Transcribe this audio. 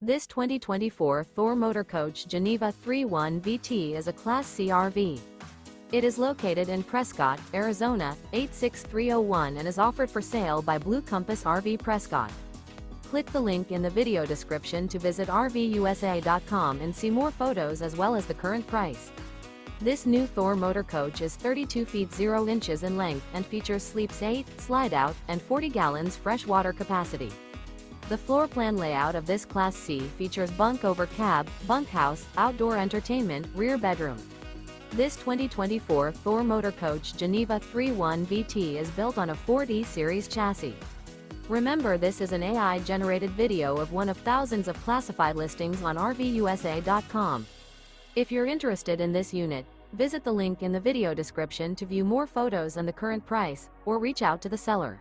This 2024 Thor Motor Coach Geneva 3.1 VT is a Class C RV. It is located in Prescott, Arizona, 86301 and is offered for sale by Blue Compass RV Prescott. Click the link in the video description to visit RVUSA.com and see more photos as well as the current price. This new Thor Motor Coach is 32 feet 0 inches in length and features sleeps 8, slide-out, and 40 gallons fresh water capacity. The floor plan layout of this Class C features bunk over cab, bunkhouse, outdoor entertainment, rear bedroom. This 2024 Thor Motor Coach Geneva 3.1 VT is built on a 4D series chassis. Remember, this is an AI-generated video of one of thousands of classified listings on RVUSA.com. If you're interested in this unit, visit the link in the video description to view more photos and the current price, or reach out to the seller.